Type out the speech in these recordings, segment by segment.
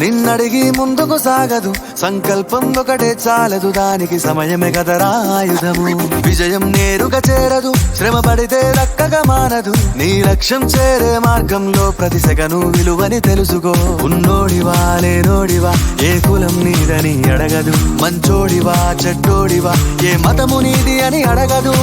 నిన్నడిగి ముందుకు సాగదు, సంకల్పం ఒకటే చాలదు, దానికి సమయమే కదరా ఆయుధము. విజయం నేరుగా చేరదు, శ్రమ పడితే దక్కగా మానదు. నీ లక్ష్యం చేరే మార్గంలో ప్రతి సెకను విలువని తెలుసుకో. ఉన్నోడివా లేనోడివా, ఏ కులం నీదని అడగదు. మంచోడివా చెడ్డోడివా, ఏ మతము నీది అని అడగదు.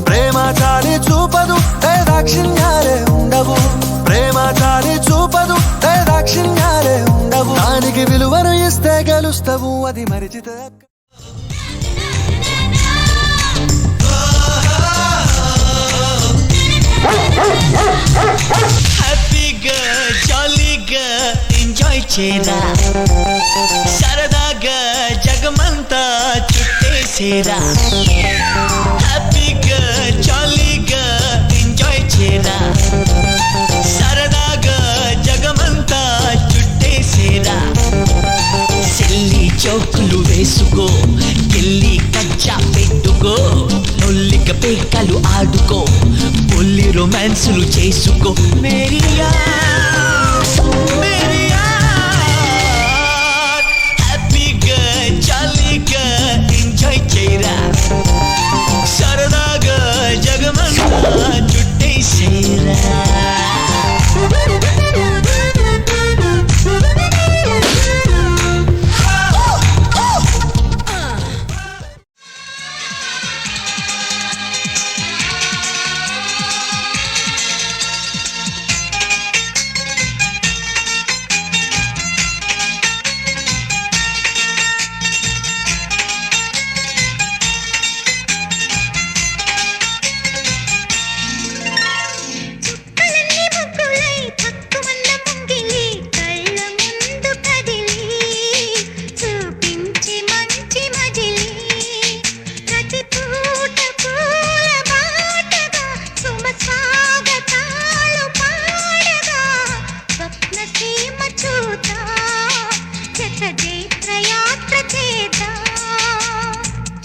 ప్రేమ చాలి చూపదు, దాక్షిణ్యాలే ఉండవు. ప్రేమ చాలి చూపదు, దాక్షిణ్యాలే ఉండవు. దానికి విలువను ఇస్తే గెలుస్తావు, అది మరిచితే హ్యాపీగా జాలీగా ఎంజాయ్ చేయరా, సరదాగా జగమంతా చుట్టేసేరా. హ్యాపీగా జాలీగా ఎంజాయ్ చేయరా, సరదాగా జగమంతా చుట్టేసేరా. సెల్లి చౌకులు వేసుకో, గిల్లి కచ్చా పెట్టుకో, నొల్లిక పేకలు ఆడుకో, పొల్లి రొమాన్సులు చేసుకో. మేరియా మేరియా హ్యాపీగా జాలీగా ఎంజాయ్ చేయరా, సరదాగా జగమంతా చుట్టేసేరా.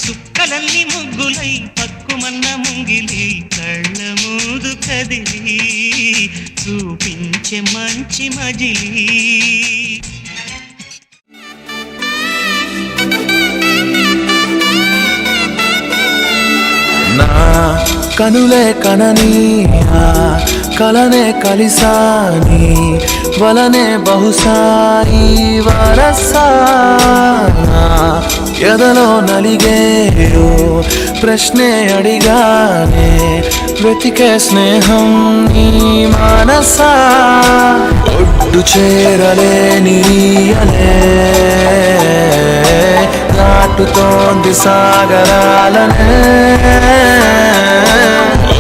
చుక్కలన్నీ ముగ్గులై పక్కుమన్న ముంగిలి, కళ్ళ మూదు కదిలి చూపించే మంచి మజిలీ. నా కనులే కనని కలనే కలిసాని వలనే బహుశాయి వరసా. ఎదలో నలిగేయో ప్రశ్నే అడిగానే, వెతికే స్నేహం నీ మనసా. ఒడ్డు చేరలేని అలే దాటుతోంది సాగరాలనే.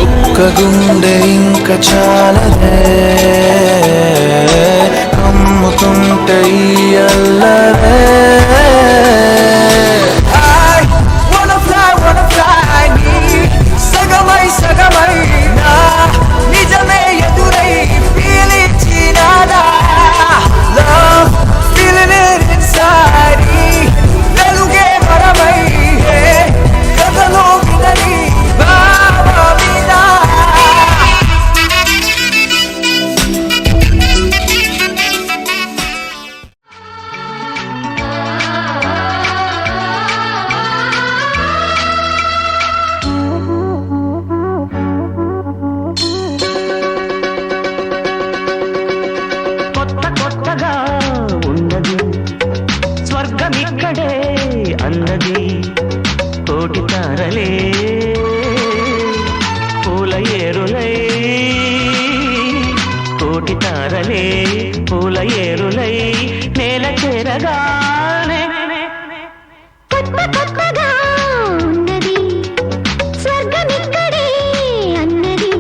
ఒక్క గుండె ఇంక చాలదే, కమ్ముతుంటే ఈ అల్లరే. స్వర్గమిక్కడే అన్నది కోటి తారలే, పూల ఏరులై కోటి తారలే, పూల ఏరులై నేల చేరగానే ఉన్నది స్వర్గమిక్కడే అన్నది.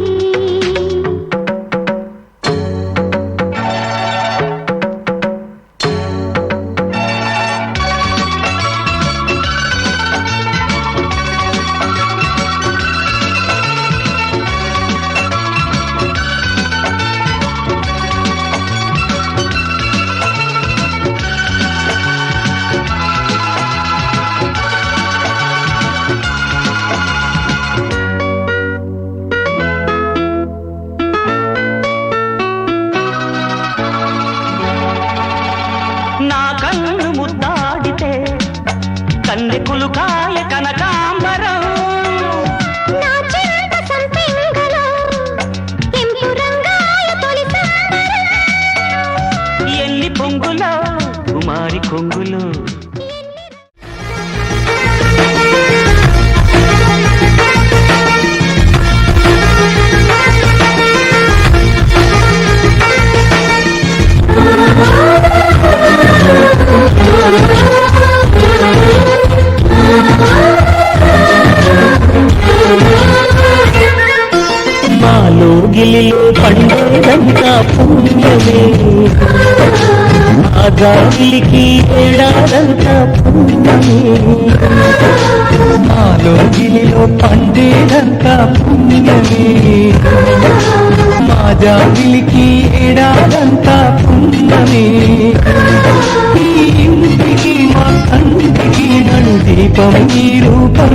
కులుకాయ కనకాంబరం నా చింత సంపెంగలో కెంపు రంగాయ తొలి సంబరం. ఎల్లి పొంగులో కుమారి కొంగులో మాలో గిలిలో పండేదంతా పుణ్యమే ఆ గాలికి ఏడాదంతా పుణ్యమే మాలో గిలిలో పండేదంతా పుణ్యమే మా జాగిలికి ఏడాదంతా పుణ్యమే ఈ ఇంటికి మా కంటికి నడు దీపం ఈ రూపం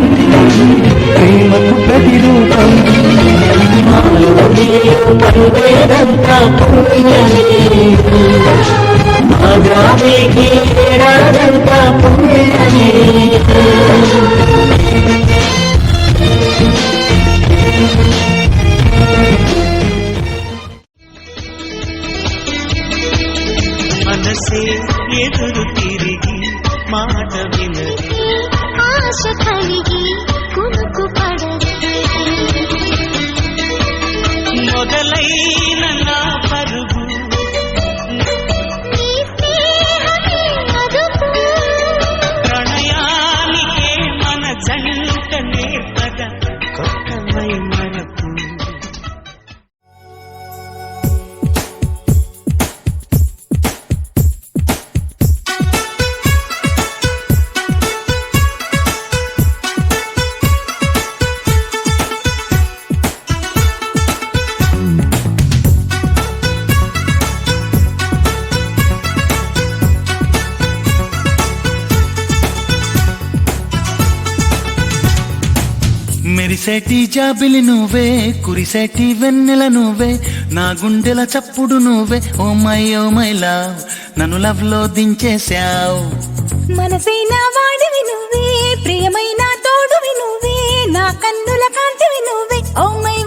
ప్రేమకు ప్రతిరూపం మనసే ఎదురు తిరిగి మాట వినది ఆశ కలిగి కునుకు పడదు మొదలైన నా పరుగు నీ స్నేహమే అదుపు ప్రణయానికే మన జంట నేర్పద కొత్తమై మనకు మెరిసేటి జాబిలి నువ్వే కురిసేటి వెన్నెల నువ్వే నా గుండెల చప్పుడు నువ్వే ఓ మై లవ్ నన్ను లవ్ లో దించేశావు మనసైన వాడివి నువ్వే ప్రియమైన తోడువి నువ్వే నా కన్నుల కాంతివి నువ్వే ఓ మై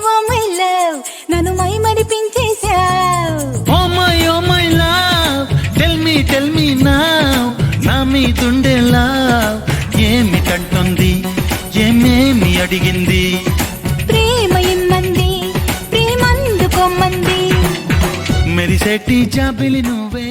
లవ్ నన్ను మై మరిపించేశావు ఓ my love tell me now నా మీదుండే లవ్ ఏమిటంటుంది ఏమేమి అడిగింది ప్రేమ ఇమ్మంది ప్రేమందుకోమ్మంది మెరిసేటి జాబిలి నువ్వే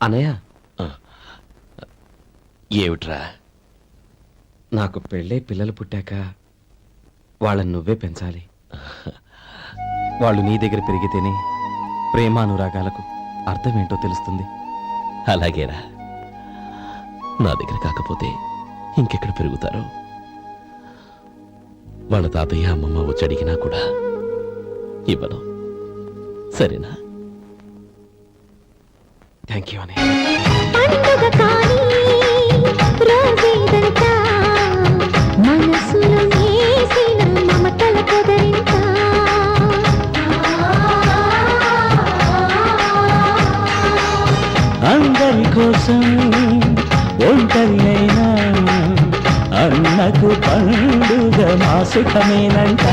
అనయ్య ఏమిట్రా? నాకు పెళ్ళై పిల్లలు పుట్టాక వాళ్ళని నువ్వే పెంచాలి. వాళ్ళు నీ దగ్గర పెరిగితేనే ప్రేమానురాగాలకు అర్థమేంటో తెలుస్తుంది. అలాగేరా. నా దగ్గర కాకపోతే ఇంకెక్కడ పెరుగుతారో. వాళ్ళ తాతయ్య అమ్మమ్మ వచ్చి అడిగినా కూడా ఇవ్వను. సరేనా? థ్యాంక్ యూ అని పండుగ కానీ రోజేదంతా మనసులో నేసిన మమతల పొదరింత అందరి కోసం ఒంటరి అయినా అన్నకు పండుగ మా సుఖమేనంట.